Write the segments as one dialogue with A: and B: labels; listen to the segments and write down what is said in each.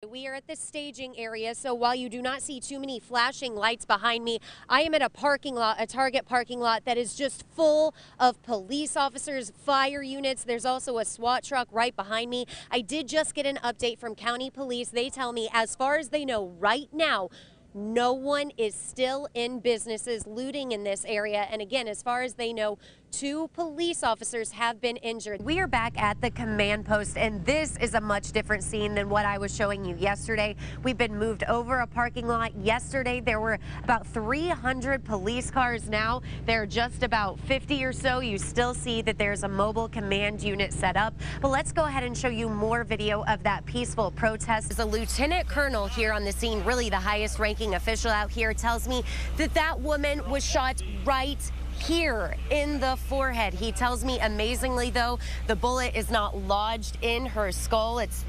A: We are at the staging area, so while you do not see too many flashing lights behind me, I am at a parking lot, a Target parking lot that is just full of police officers, fire units. There's also a SWAT truck right behind me. I did just get an update from County Police. They tell me, as far as they know right now, no one is still in businesses looting in this area. And again, as far as they know, 2 police officers have been injured. We are back at the command post, and this is a much different scene than what I was showing you yesterday. We've been moved over a parking lot. Yesterday, there were about 300 police cars. Now, there are just about 50 or so. You still see that there's a mobile command unit set up. But let's go ahead and show you more video of that peaceful protest. There's a lieutenant colonel here on the scene, really the highest ranking official out here, tells me that that woman was shot right here in the forehead. He tells me, amazingly though, the bullet is not lodged in her skull. It's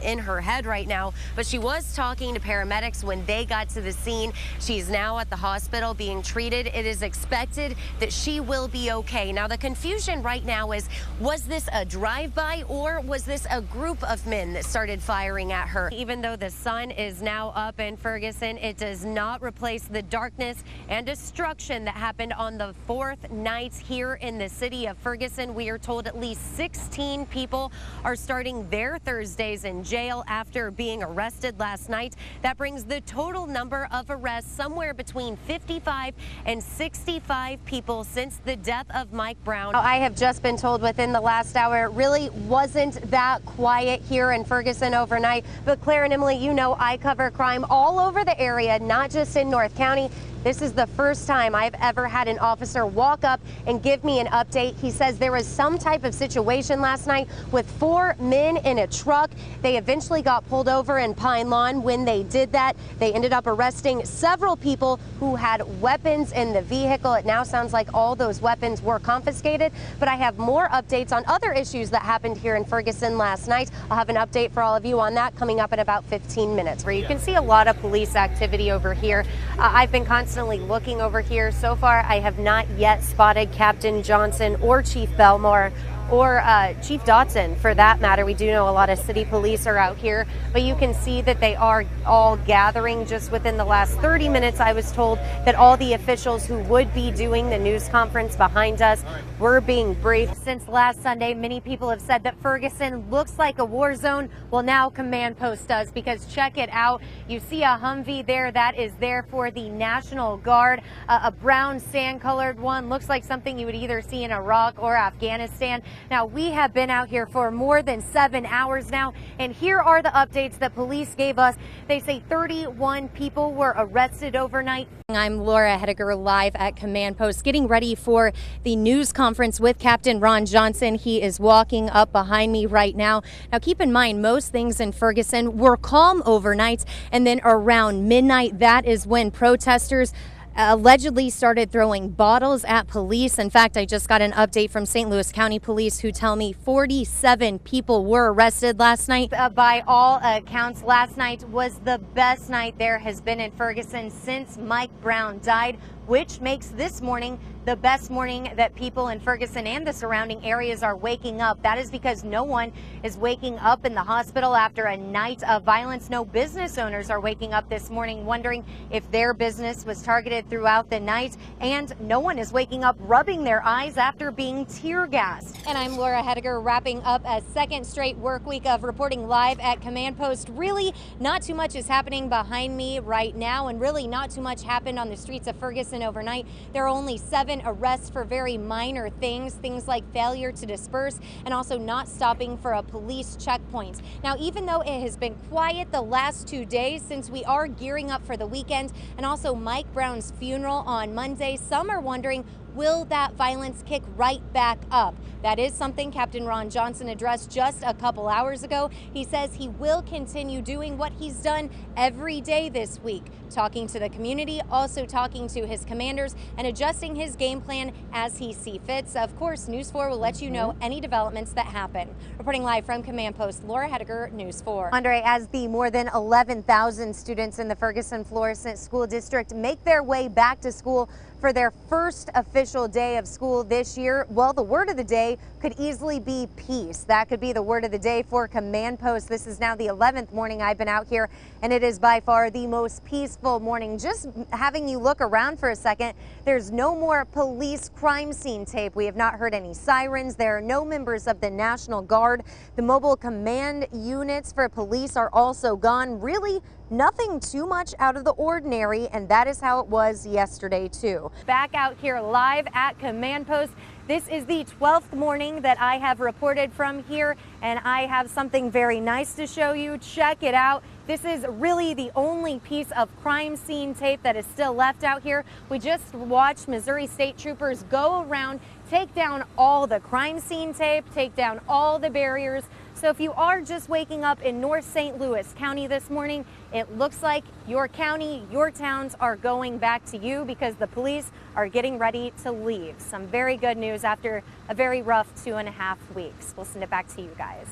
A: in her head right now, but she was talking to paramedics when they got to the scene. She's now at the hospital being treated. It is expected that she will be okay. Now, the confusion right now is, was this a drive-by or was this a group of men that started firing at her? Even though the sun is now up in Ferguson, it does not replace the darkness and destruction that happened on the 4th night here in the city of Ferguson. We are told at least 16 people are starting their Thursdays in jail after being arrested last night. That brings the total number of arrests somewhere between 55 and 65 people since the death of Mike Brown. I have just been told within the last hour it really wasn't that quiet here in Ferguson overnight. But Claire and Emily, you know I cover crime all over the area, not just in North County. This is the first time I've ever had an officer walk up and give me an update. He says there was some type of situation last night with 4 men in a truck. They eventually got pulled over in Pine Lawn. When they did that, they ended up arresting several people who had weapons in the vehicle. It now sounds like all those weapons were confiscated, but I have more updates on other issues that happened here in Ferguson last night. I'll have an update for all of you on that coming up in about 15 minutes, where you can see a lot of police activity over here. I've been constantly looking over here. So far, I have not yet spotted Captain Johnson or Chief Belmore or Chief Dotson, for that matter. We do know a lot of city police are out here, but you can see that they are all gathering. Just within the last 30 minutes, I was told that all the officials who would be doing the news conference behind us were being briefed. Since last Sunday, many people have said that Ferguson looks like a war zone. Well, now Command Post does, because check it out. You see a Humvee there. That is there for the National Guard. A brown sand-colored one. Looks like something you would either see in Iraq or Afghanistan. Now, we have been out here for more than 7 hours now, and here are the updates that police gave us. They say 31 people were arrested overnight. I'm Laura Hettiger, live at Command Post, getting ready for the news conference with Captain Ron Johnson. He is walking up behind me right now. Now, keep in mind, most things in Ferguson were calm overnight, and then around midnight, that is when protesters allegedly started throwing bottles at police. In fact, I just got an update from St. Louis County Police who tell me 47 people were arrested last night. By all accounts, last night was the best night there has been in Ferguson since Mike Brown died, which makes this morning the best morning that people in Ferguson and the surrounding areas are waking up. That is because no one is waking up in the hospital after a night of violence. No business owners are waking up this morning wondering if their business was targeted throughout the night, and no one is waking up rubbing their eyes after being tear gassed. And I'm Laura Hettiger, wrapping up a second straight work week of reporting live at Command Post. Really, not too much is happening behind me right now, and really not too much happened on the streets of Ferguson overnight. There are only 7 arrests for very minor things like failure to disperse and also not stopping for a police checkpoint. Now, even though it has been quiet the last 2 days since we are gearing up for the weekend and also Mike Brown's funeral on Monday, some are wondering, will that violence kick right back up? That is something Captain Ron Johnson addressed just a couple hours ago. He says he will continue doing what he's done every day this week, talking to the community, also talking to his commanders, and adjusting his game plan as he sees fit. So, of course, News 4 will let you know any developments that happen. Reporting live from Command Post, Laura Hettiger, News 4. Andre, as the more than 11,000 students in the Ferguson Florissant School District make their way back to school for their first official day of school this year. Well, the word of the day could easily be peace. That could be the word of the day for Command Post. This is now the 11th morning I've been out here, and it is by far the most peaceful morning. Just having you look around for a second, there's no more police crime scene tape. We have not heard any sirens. There are no members of the National Guard. The mobile command units for police are also gone. Really, nothing too much out of the ordinary, and that is how it was yesterday too. Back out here live at Command Post. This is the 12th morning that I have reported from here, and I have something very nice to show you. Check it out. This is really the only piece of crime scene tape that is still left out here. We just watched Missouri State Troopers go around, take down all the crime scene tape, take down all the barriers. So if you are just waking up in North St. Louis County this morning, it looks like your county, your towns are going back to you because the police are getting ready to leave. Some very good news after a very rough 2.5 weeks. We'll send it back to you guys.